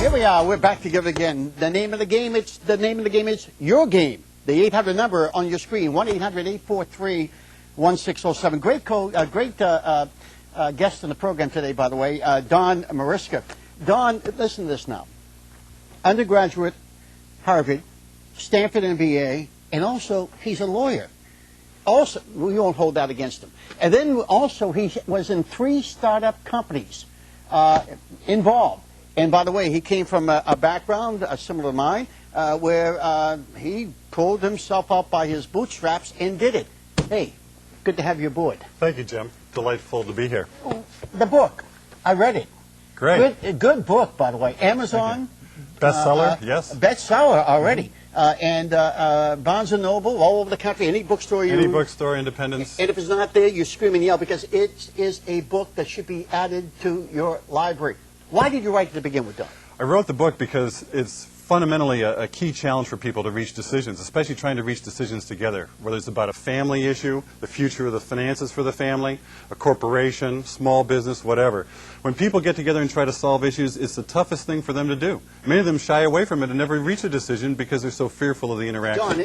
Here we are. We're back together again. The name of the game is your game. The 800 number on your screen, 1-800-843-1607. Great guest in the program today, by the way, Don Maruska. Don, listen to this now. Undergraduate, Harvard, Stanford MBA, and also he's a lawyer. Also, we won't hold that against him. And then also he was in 3 startup companies involved. And by the way, he came from a background similar to mine, where he pulled himself up by his bootstraps and did it. Hey, good to have you aboard. Thank you, Jim. Delightful to be here. The book, I read it. Great. Good book, by the way. Amazon. Bestseller, yes. Bestseller already. And Barnes & Noble, all over the country, any bookstore Any bookstore, Independence. And if it's not there, you scream and yell, because it is a book that should be added to your library. Why did you write it to begin with, Don? I wrote the book because it's fundamentally a key challenge for people to reach decisions, especially trying to reach decisions together, whether it's about a family issue, the future of the finances for the family, a corporation, small business, whatever. When people get together and try to solve issues, it's the toughest thing for them to do. Many of them shy away from it and never reach a decision because they're so fearful of the interaction. Don,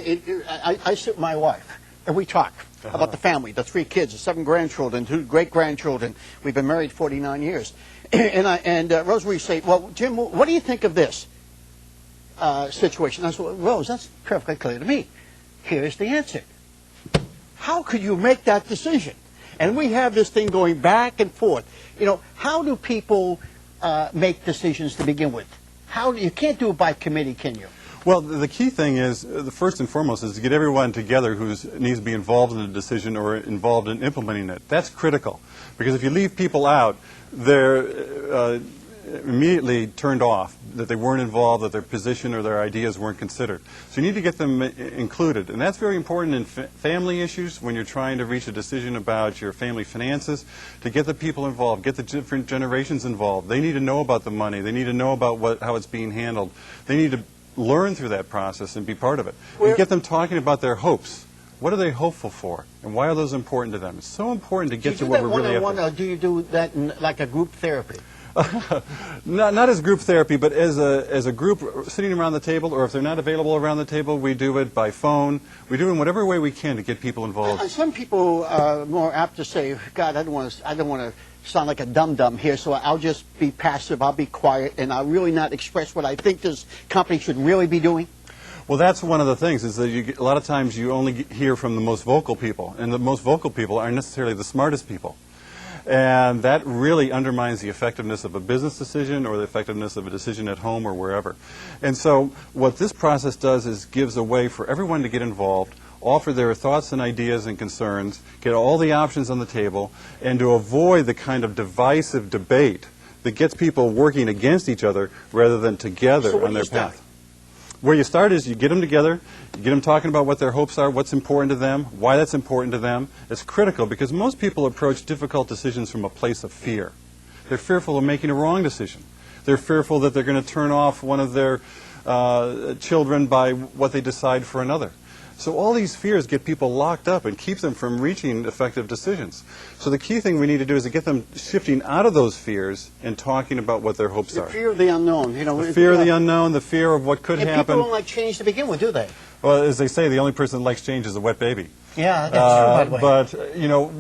I sit with my wife, and we talk about the family, the 3 kids, the 7 grandchildren, 2 great-grandchildren. We've been married 49 years. And Rosemary say, well, Jim, what do you think of this situation? I said, well, Rose, that's perfectly clear to me. Here's the answer. How could you make that decision? And we have this thing going back and forth. You know, how do people make decisions to begin with? You can't do it by committee, can you? Well, the key thing is, the first and foremost, is to get everyone together who needs to be involved in the decision or involved in implementing it. That's critical, because if you leave people out, they're immediately turned off, that they weren't involved, that their position or their ideas weren't considered. So you need to get them included. And that's very important in family issues, when you're trying to reach a decision about your family finances, to get the people involved, get the different generations involved. They need to know about the money. They need to know about how it's being handled. They need to learn through that process and be part of it. And get them talking about their hopes. What are they hopeful for? And why are those important to them? It's so important to get to what we're really after. Or do you do that in like a group therapy? Not as group therapy, but as a group sitting around the table, or if they're not available around the table, we do it by phone. We do it in whatever way we can to get people involved. Some people are more apt to say, God, I don't want to sound like a dum-dum here, so I'll just be passive, I'll be quiet, and I'll really not express what I think this company should really be doing. Well, that's one of the things, is that a lot of times you only hear from the most vocal people, and the most vocal people aren't necessarily the smartest people. And that really undermines the effectiveness of a business decision or the effectiveness of a decision at home or wherever. And so what this process does is gives a way for everyone to get involved, offer their thoughts and ideas and concerns, get all the options on the table, and to avoid the kind of divisive debate that gets people working against each other rather than together on their path. Where you start is you get them together, you get them talking about what their hopes are, what's important to them, why that's important to them. It's critical because most people approach difficult decisions from a place of fear. They're fearful of making a wrong decision. They're fearful that they're going to turn off one of their children by what they decide for another. So all these fears get people locked up and keep them from reaching effective decisions. So the key thing we need to do is to get them shifting out of those fears and talking about what their hopes are. The fear of the unknown. You know, the fear of the unknown, the fear of what could happen. People don't like change to begin with, do they? Well, as they say, the only person that likes change is a wet baby. Yeah, that's true, by the way. But, you know,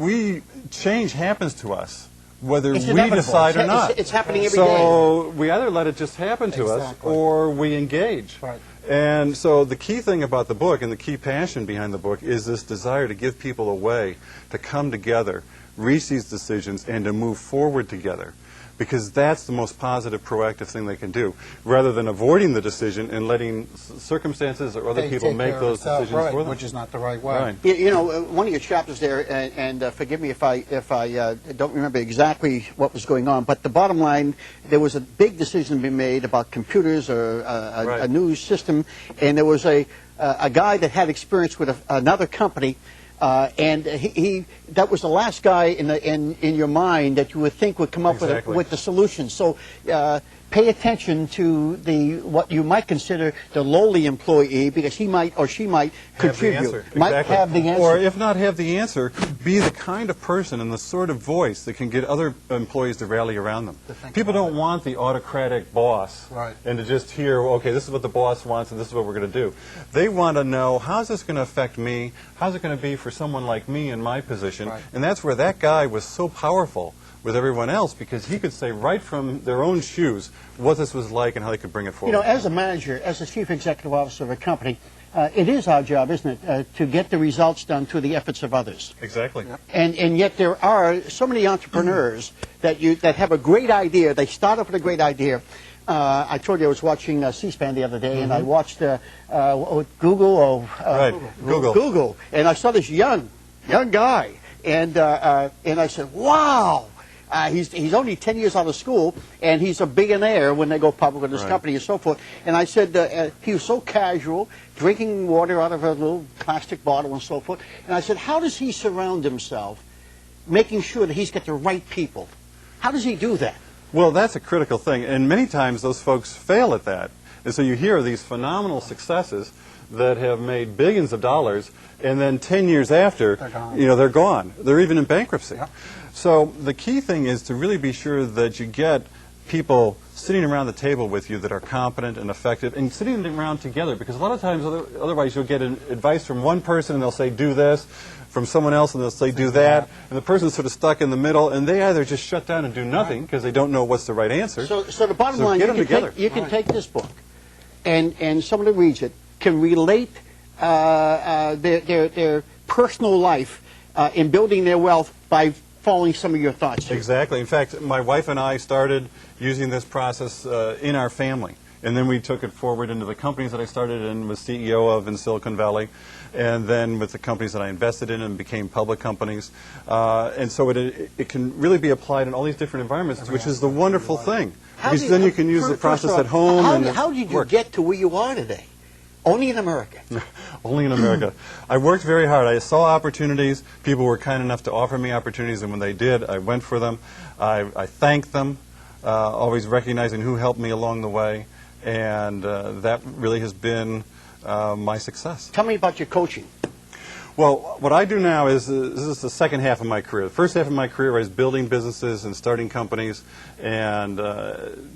change happens to us, whether we decide or not. It's happening every day. So we either let it just happen to us, or we engage. Right. And so the key thing about the book and the key passion behind the book is this desire to give people a way to come together, reach these decisions, and to move forward together. Because that's the most positive, proactive thing they can do, rather than avoiding the decision and letting circumstances or other people make those decisions for them. Which is not the right way. Right. You know, one of your chapters there, and forgive me if I don't remember exactly what was going on, but the bottom line, there was a big decision being made about computers or a new system, and there was a guy that had experience with another company. And that was the last guy in your mind that you would think would come up with the solution. So pay attention to what you might consider the lowly employee, because he might or she might contribute, might have the answer. Or if not have the answer, be the kind of person and the sort of voice that can get other employees to rally around them. People don't want the autocratic boss and to just hear, okay, this is what the boss wants and this is what we're going to do. They want to know, how's this going to affect me? How's it going to be for someone like me in my position? And that's where that guy was so powerful with everyone else, because he could say right from their own shoes what this was like and how they could bring it forward. You know, as a manager, as a chief executive officer of a company, it is our job, isn't it, to get the results done through the efforts of others. Exactly. And yet there are so many entrepreneurs that have a great idea. They start off with a great idea. I told you I was watching C-SPAN the other day, and I watched Google, Google, and I saw this young guy, and I said, wow. He's only 10 years out of school, and he's a billionaire when they go public with his company and so forth. And I said, he was so casual, drinking water out of a little plastic bottle and so forth. And I said, how does he surround himself, making sure that he's got the right people? How does he do that? Well, that's a critical thing, and many times those folks fail at that. And so you hear these phenomenal successes that have made billions of dollars, and then 10 years after, they're gone. They're even in bankruptcy. So the key thing is to really be sure that you get people sitting around the table with you that are competent and effective, and sitting around together, because a lot of times otherwise you'll get advice from one person and they'll say do this, from someone else and they'll say do that, and the person's sort of stuck in the middle, and they either just shut down and do nothing because they don't know what's the right answer. So the bottom line, you can take this book, and someone who reads it can relate their personal life in building their wealth by following some of your thoughts here. Exactly. In fact, my wife and I started using this process in our family, and then we took it forward into the companies that I started and was CEO of in Silicon Valley, and then with the companies that I invested in and became public companies. And so it can really be applied in all these different environments, which is the wonderful thing. Because then you can use the process at home. How did you get to where you are today? Only in America. Only in America. I worked very hard. I saw opportunities. People were kind enough to offer me opportunities, and when they did, I went for them. I thanked them, always recognizing who helped me along the way, and that really has been my success. Tell me about your coaching. Well, what I do now is, this is the second half of my career. The first half of my career was building businesses and starting companies and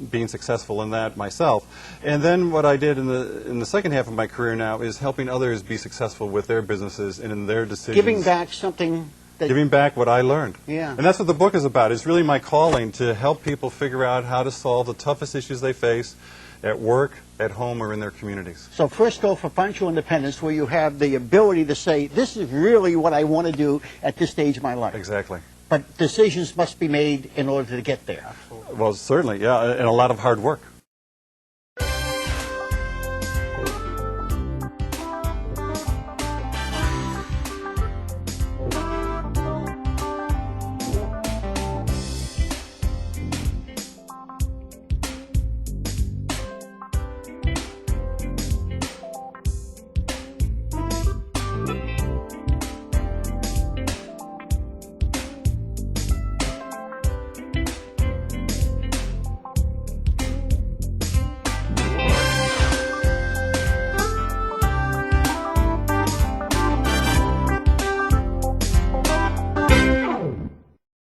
being successful in that myself. And then what I did in the second half of my career now is helping others be successful with their businesses and in their decisions. Giving back something. Giving back what I learned. Yeah. And that's what the book is about. It's really my calling to help people figure out how to solve the toughest issues they face at work, at home, or in their communities. So first go for financial independence, where you have the ability to say, this is really what I want to do at this stage of my life. Exactly. But decisions must be made in order to get there. Well, certainly, yeah, and a lot of hard work.